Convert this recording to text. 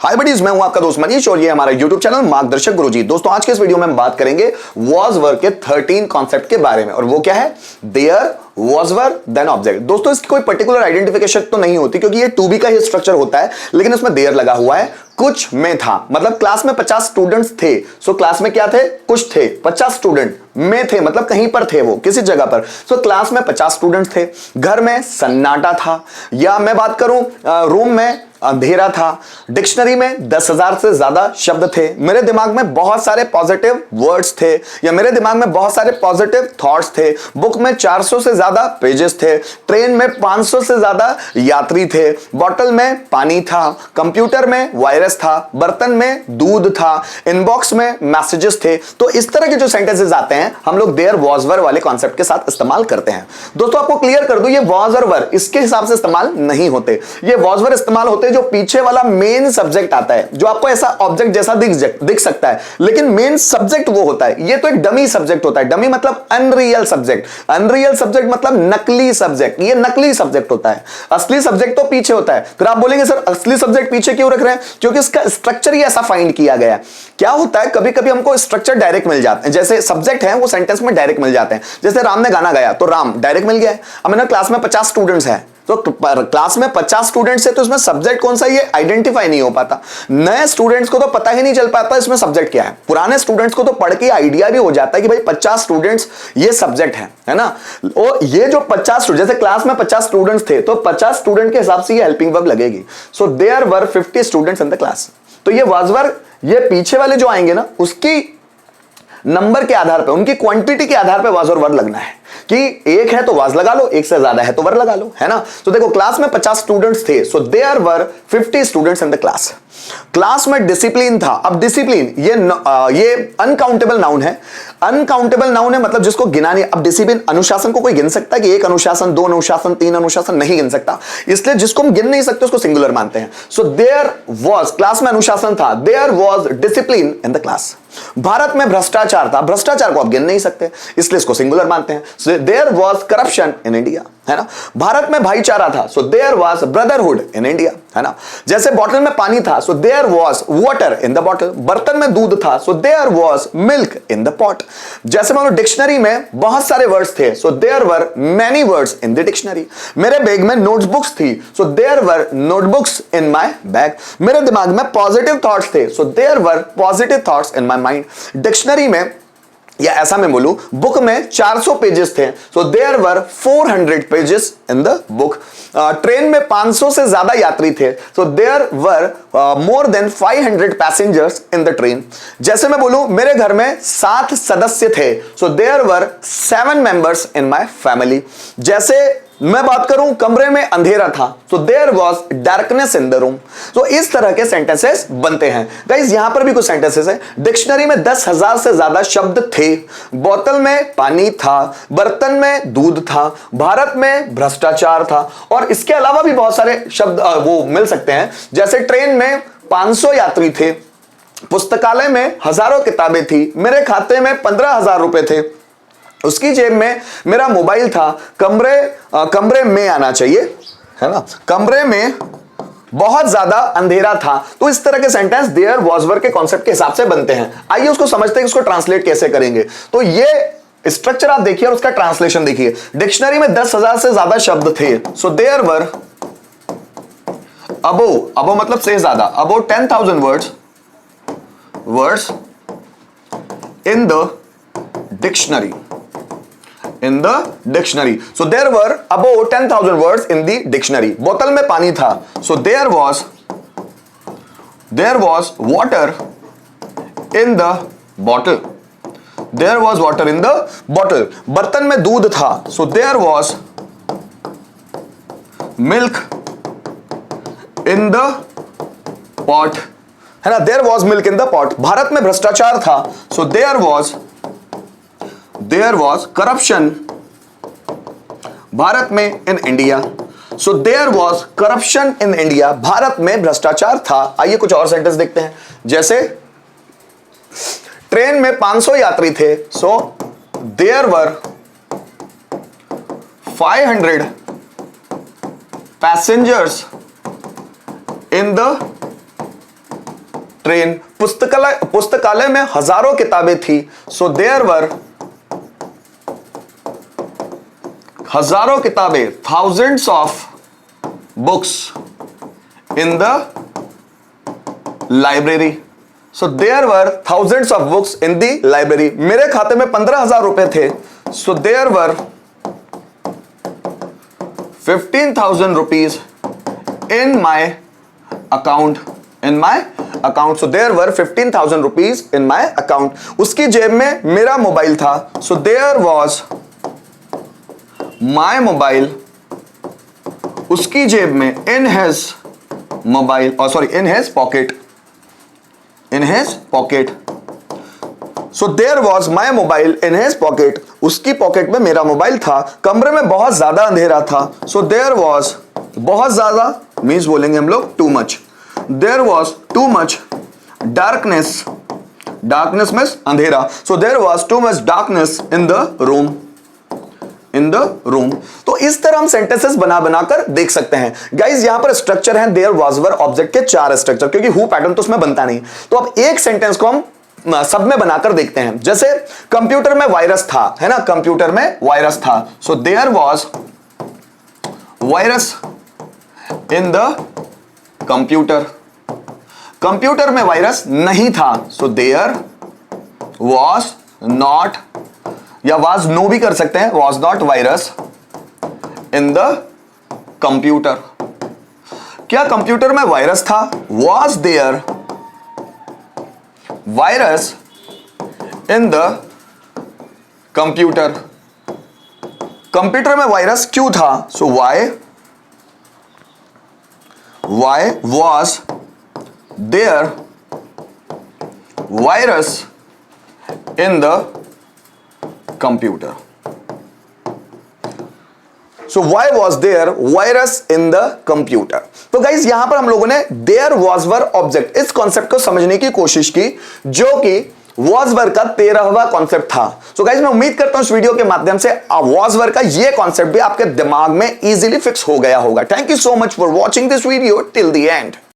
हाय buddies, मैं हूं आपका दोस्त मनीष और ये हमारा YouTube चैनल मार्गदर्शक गुरुजी। दोस्तों आज के इस वीडियो में हम बात करेंगे वॉज वर के 13 कॉन्सेप्ट के बारे में, और वो क्या है? There, was were, then object. दोस्तों इसकी कोई पर्टिकुलर आइडेंटिफिकेशन तो नहीं होती क्योंकि ये टू बी का ही स्ट्रक्चर होता है, लेकिन उसमें देयर लगा हुआ है। कुछ में था, मतलब क्लास में 50 स्टूडेंट्स थे। सो क्लास में क्या थे? कुछ थे। 50 स्टूडेंट में थे, मतलब कहीं पर थे, वो किसी जगह पर। सो क्लास में 50 स्टूडेंट्स थे। घर में सन्नाटा था, या मैं बात करूं रूम में अंधेरा था। डिक्शनरी में 10,000 से ज्यादा शब्द थे। मेरे दिमाग में बहुत सारे पॉजिटिव वर्ड्स थे, या मेरे दिमाग में बहुत सारे पॉजिटिव थॉट्स थे। बुक में 400 से ज्यादा पेजेस थे। ट्रेन में 500 से ज्यादा यात्री थे। बॉटल में पानी था। कंप्यूटर में वायरस था। बर्तन में दूध था। इनबॉक्स में मैसेजेस थे। तो इस तरह के जो सेंटेंसेस आते हैं हम लोग देयर, वॉज, वर वाले कॉन्सेप्ट के साथ इस्तेमाल करते हैं। दोस्तों आपको क्लियर कर दूं, ये वॉज और वर इसके हिसाब से इस्तेमाल नहीं होते। ये वॉज वर इस्तेमाल होते जो पीछे वाला मेन सब्जेक्ट आता है, जो आपको ऐसा ऑब्जेक्ट जैसा दिख सकता है, लेकिन मेन सब्जेक्ट वो होता है। ये तो एक डमी सब्जेक्ट होता है। डमी मतलब अनरियल सब्जेक्ट। अनरियल सब्जेक्ट मतलब नकली सब्जेक्ट। ये नकली सब्जेक्ट होता है। असली सब्जेक्ट तो पीछे होता है। फिर आप बोलेंगे सर असली सब्जेक्ट पीछे क्यों रख रहे हैं? क्योंकि इसका स्ट्रक्चर ही ऐसा फाइंड किया गया है। क्या होता है, कभी कभी हमको स्ट्रक्चर डायरेक्ट मिल जाते हैं, जैसे सब्जेक्ट है वो सेंटेंस में डायरेक्ट मिल जाते हैं। जैसे राम ने गाना गाया तो राम डायरेक्ट मिल गया है। अब मैंने क्लास में 50 स्टूडेंट्स हैं, तो क्लास में 50 स्टूडेंट्स है, तो इसमें सब्जेक्ट कौन सा ये आइडेंटिफाई नहीं हो पाता। नए स्टूडेंट्स को तो पता ही नहीं चल पाता इसमें सब्जेक्ट क्या है। पुराने स्टूडेंट्स को तो पढ़ के आइडिया भी हो जाता है कि भाई 50 स्टूडेंट्स ये सब्जेक्ट है ना। और ये जो 50, जैसे क्लास में 50 स्टूडेंट्स थे, तो 50 स्टूडेंट के हिसाब से ये हेल्पिंग वर्ब लगेगी। So there were 50 students in the class. तो ये वाज वर, ये पीछे वाले जो आएंगे ना, उसकी नंबर के आधार पे, उनकी क्वांटिटी के आधार पे वाज और वर लगना है। कि एक है तो वाज लगा लो, एक से ज्यादा है तो वर लगा लो, है ना। तो देखो क्लास में 50 स्टूडेंट्स थे, so there were 50 students in the class. Class में डिसिप्लिन था। अब डिसिप्लिन ये अनकाउंटेबल नाउन है। अनकाउंटेबल नाउन है मतलब जिसको गिना नहीं। अब डिसिप्लिन, अनुशासन को कोई गिन सकता है कि एक अनुशासन, 2 अनुशासन, 3 अनुशासन? नहीं गिन सकता। इसलिए जिसको हम गिन नहीं सकते उसको सिंगुलर मानते हैं। सो देयर वाज, क्लास में अनुशासन था, there was discipline in the class. Bharat में भ्रष्टाचार था। भ्रष्टाचार को आप गिन नहीं सकते, इसलिए इसको सिंगुलर मानते हैं। So there was corruption in India, है ना। भारत में भाईचारा था, so there was brotherhood in India, है ना। जैसे बॉटल में पानी था, so there was water in the bottle. बर्तन में दूध था, so there was milk in the pot. जैसे मान लो डिक्शनरी में बहुत सारे वर्ड्स थे, so there were many words in the dictionary. मेरे बैग में नोटबुक्स थी, सो there were notebooks in my bag. मेरे दिमाग में पॉजिटिव थॉट्स थे, so there were positive thoughts in my mind. Dictionary में, या ऐसा मैं बोलूं, बुक में 400 पेजेस थे, so there were 400 pages in the book. Train में 500 से ज्यादा यात्री थे, so there were more than 500 passengers in the train. जैसे मैं बोलूं मेरे घर में 7 सदस्य थे, so there were 7 members in my family. जैसे मैं बात करूं कमरे में अंधेरा था, so there was darkness in the room. तो इस तरह के सेंटेंसेस बनते हैं। गाइस यहां पर भी कुछ सेंटेंसेस हैं। डिक्शनरी में 10,000 से ज्यादा शब्द थे। बोतल में पानी था। बर्तन में दूध था। भारत में भ्रष्टाचार था। और इसके अलावा भी बहुत सारे शब्द वो मिल सकते हैं। जैसे ट्रेन में 500 यात्री थे। पुस्तकालय में हजारों किताबें थी। मेरे खाते में 15,000 रुपए थे। उसकी जेब में मेरा मोबाइल था। कमरे में आना चाहिए, है ना। कमरे में बहुत ज्यादा अंधेरा था। तो इस तरह के सेंटेंस देयर, वाज, वर के कॉन्सेप्ट के हिसाब से बनते हैं। आइए उसको समझते हैं कि उसको ट्रांसलेट कैसे करेंगे। तो ये स्ट्रक्चर आप देखिए और उसका ट्रांसलेशन देखिए। डिक्शनरी में 10,000 से ज्यादा शब्द थे, सो देयर वर अबो मतलब से ज्यादा, अबो 10,000 words in the dictionary. In the dictionary, so there were above 10,000 words in the dictionary. बोतल में पानी था, so there was water in the bottle. There was water in the bottle. बर्तन में दूध था, so there was milk in the pot, है ना। There was milk in the pot. Bharat में भ्रष्टाचार था, so there was corruption भारत में in India. So there was corruption in India. Bharat में भ्रष्टाचार था। आइए कुछ और सेंटेंस देखते हैं। जैसे ट्रेन में 500 यात्री थे, so there were 500 passengers in the train, पुस्तकालय में हजारों किताबें थी, सो देयर वर हजारों किताबें, thousands of books in the library, so there were thousands of books in the library. मेरे खाते में 15,000 रुपए थे, so there were 15,000 rupees in my account, so there were 15,000 rupees in my account। उसकी जेब में मेरा मोबाइल था, so there was my mobile, उसकी जेब में in his mobile, in his pocket, so there was my mobile in his pocket, उसकी pocket में मेरा मोबाइल था। कमरे में बहुत ज्यादा अंधेरा था, so there was, बहुत ज्यादा मीन्स बोलेंगे हम लोग too much, there was too much darkness, darkness means अंधेरा, so there was too much darkness in the room। तो इस तरह हम सेंटेंसेस बना बनाकर देख सकते हैं। गाइज यहां पर स्ट्रक्चर है देयर वाज वर ऑब्जेक्ट के 4 स्ट्रक्चर, क्योंकि हु पैटर्न तो उसमें बनता नहीं। तो अब एक सेंटेंस को हम सब में बनाकर देखते हैं। जैसे कंप्यूटर में वायरस था, है ना, कंप्यूटर में वायरस था, so there was virus in the computer. Computer में वायरस नहीं था, सो देयर वाज नॉट, या वाज नो भी कर सकते हैं, was not virus in the computer. क्या कंप्यूटर में वायरस था? Was there virus in the computer. Computer में वायरस क्यों था? So why was there virus in the computer. So why was there virus in the computer. तो guys यहां पर हम लोगों ने देयर वॉज वर ऑब्जेक्ट इस कॉन्सेप्ट को समझने की कोशिश की, जो कि वॉज वर का 13वां कॉन्सेप्ट था। सो गाइज मैं उम्मीद करता हूं इस वीडियो के माध्यम से वॉज वर का ये कॉन्सेप्ट भी आपके दिमाग में इजीली फिक्स हो गया होगा। Thank you so much for watching this video till the end.